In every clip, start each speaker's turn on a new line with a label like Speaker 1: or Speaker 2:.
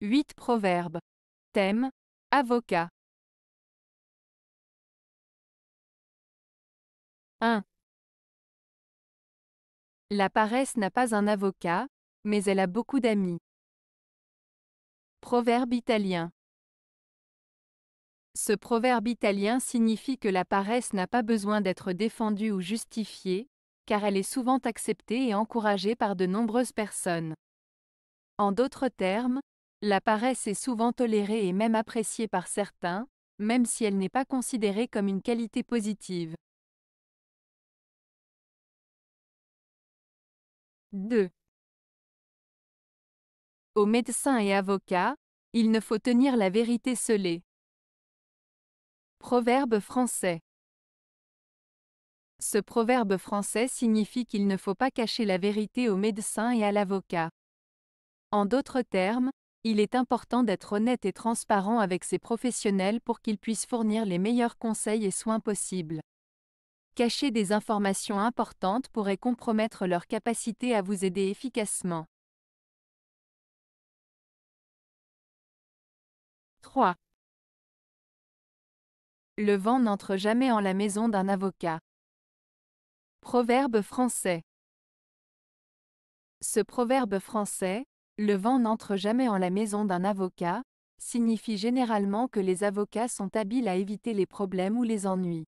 Speaker 1: 8 proverbes. Thème: avocat. 1. La paresse n'a pas un avocat, mais elle a beaucoup d'amis. Proverbe italien. Ce proverbe italien signifie que la paresse n'a pas besoin d'être défendue ou justifiée, car elle est souvent acceptée et encouragée par de nombreuses personnes. En d'autres termes, la paresse est souvent tolérée et même appréciée par certains, même si elle n'est pas considérée comme une qualité positive. 2. Aux médecins et avocats, il ne faut tenir la vérité scellée. Proverbe français. Ce proverbe français signifie qu'il ne faut pas cacher la vérité au médecin et à l'avocat. En d'autres termes, il est important d'être honnête et transparent avec ces professionnels pour qu'ils puissent fournir les meilleurs conseils et soins possibles. Cacher des informations importantes pourrait compromettre leur capacité à vous aider efficacement. 3. Le vent n'entre jamais en la maison d'un avocat. Proverbe français. Ce proverbe français, le vent n'entre jamais en la maison d'un avocat, signifie généralement que les avocats sont habiles à éviter les problèmes ou les ennuis.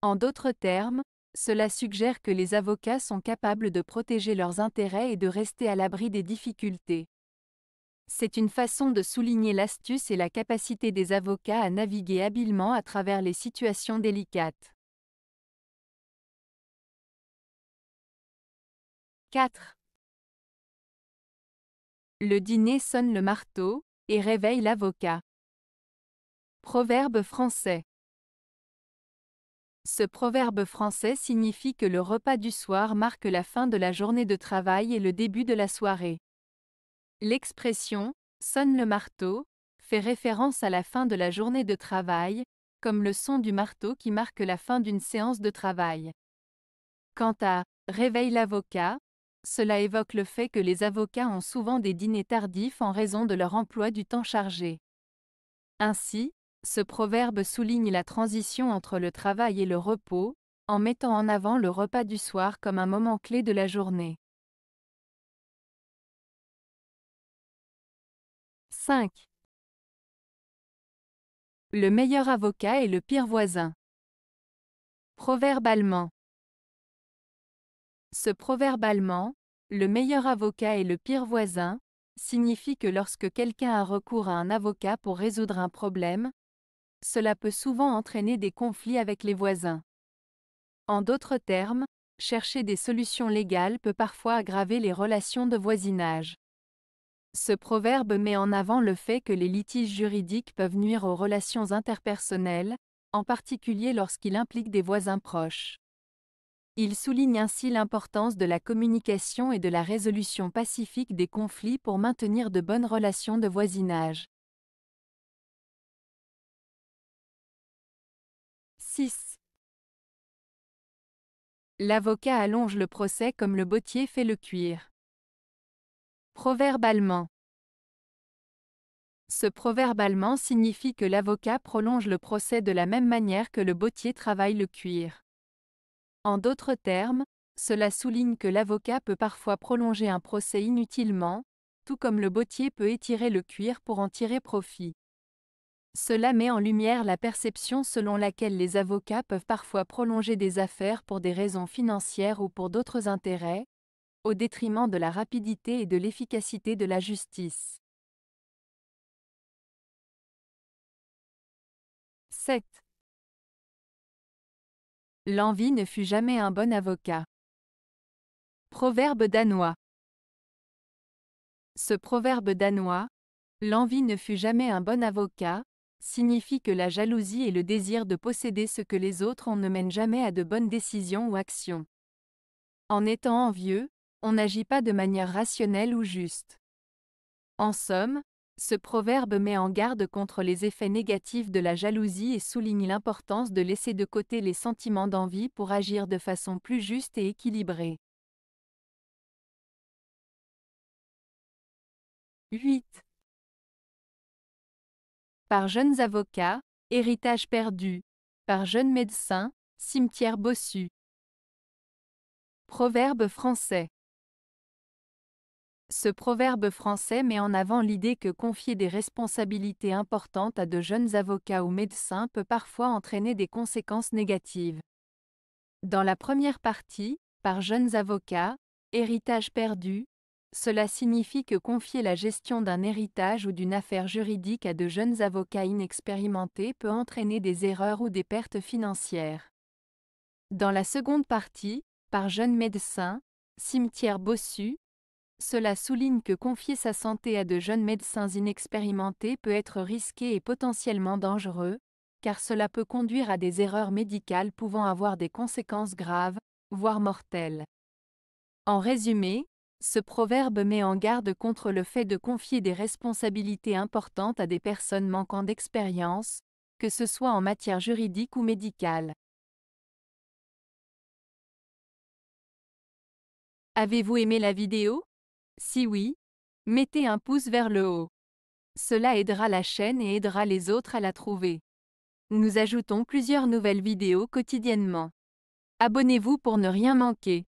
Speaker 1: En d'autres termes, cela suggère que les avocats sont capables de protéger leurs intérêts et de rester à l'abri des difficultés. C'est une façon de souligner l'astuce et la capacité des avocats à naviguer habilement à travers les situations délicates. 4. Le dîner sonne le marteau et réveille l'avocat. Proverbe français. Ce proverbe français signifie que le repas du soir marque la fin de la journée de travail et le début de la soirée. L'expression « sonne le marteau » fait référence à la fin de la journée de travail, comme le son du marteau qui marque la fin d'une séance de travail. Quant à « réveille l'avocat », cela évoque le fait que les avocats ont souvent des dîners tardifs en raison de leur emploi du temps chargé. Ainsi, ce proverbe souligne la transition entre le travail et le repos, en mettant en avant le repas du soir comme un moment clé de la journée. 5. Le meilleur avocat est le pire voisin. Proverbe allemand. Ce proverbe allemand, le meilleur avocat est le pire voisin, signifie que lorsque quelqu'un a recours à un avocat pour résoudre un problème, cela peut souvent entraîner des conflits avec les voisins. En d'autres termes, chercher des solutions légales peut parfois aggraver les relations de voisinage. Ce proverbe met en avant le fait que les litiges juridiques peuvent nuire aux relations interpersonnelles, en particulier lorsqu'il implique des voisins proches. Il souligne ainsi l'importance de la communication et de la résolution pacifique des conflits pour maintenir de bonnes relations de voisinage. 6. L'avocat allonge le procès comme le bottier fait le cuir. Proverbe allemand. Ce proverbe allemand signifie que l'avocat prolonge le procès de la même manière que le bottier travaille le cuir. En d'autres termes, cela souligne que l'avocat peut parfois prolonger un procès inutilement, tout comme le bottier peut étirer le cuir pour en tirer profit. Cela met en lumière la perception selon laquelle les avocats peuvent parfois prolonger des affaires pour des raisons financières ou pour d'autres intérêts, au détriment de la rapidité et de l'efficacité de la justice. 7. L'envie ne fut jamais un bon avocat. Proverbe danois. Ce proverbe danois, l'envie ne fut jamais un bon avocat, signifie que la jalousie et le désir de posséder ce que les autres ont ne mènent jamais à de bonnes décisions ou actions. En étant envieux, on n'agit pas de manière rationnelle ou juste. En somme, ce proverbe met en garde contre les effets négatifs de la jalousie et souligne l'importance de laisser de côté les sentiments d'envie pour agir de façon plus juste et équilibrée. 8. Par jeunes avocats, héritage perdu. Par jeunes médecins, cimetière bossu. Proverbe français. Ce proverbe français met en avant l'idée que confier des responsabilités importantes à de jeunes avocats ou médecins peut parfois entraîner des conséquences négatives. Dans la première partie, par jeunes avocats, héritage perdu, cela signifie que confier la gestion d'un héritage ou d'une affaire juridique à de jeunes avocats inexpérimentés peut entraîner des erreurs ou des pertes financières. Dans la seconde partie, par jeunes médecins, cimetière bossu, cela souligne que confier sa santé à de jeunes médecins inexpérimentés peut être risqué et potentiellement dangereux, car cela peut conduire à des erreurs médicales pouvant avoir des conséquences graves, voire mortelles. En résumé, ce proverbe met en garde contre le fait de confier des responsabilités importantes à des personnes manquant d'expérience, que ce soit en matière juridique ou médicale. Avez-vous aimé la vidéo? Si oui, mettez un pouce vers le haut. Cela aidera la chaîne et aidera les autres à la trouver. Nous ajoutons plusieurs nouvelles vidéos quotidiennement. Abonnez-vous pour ne rien manquer.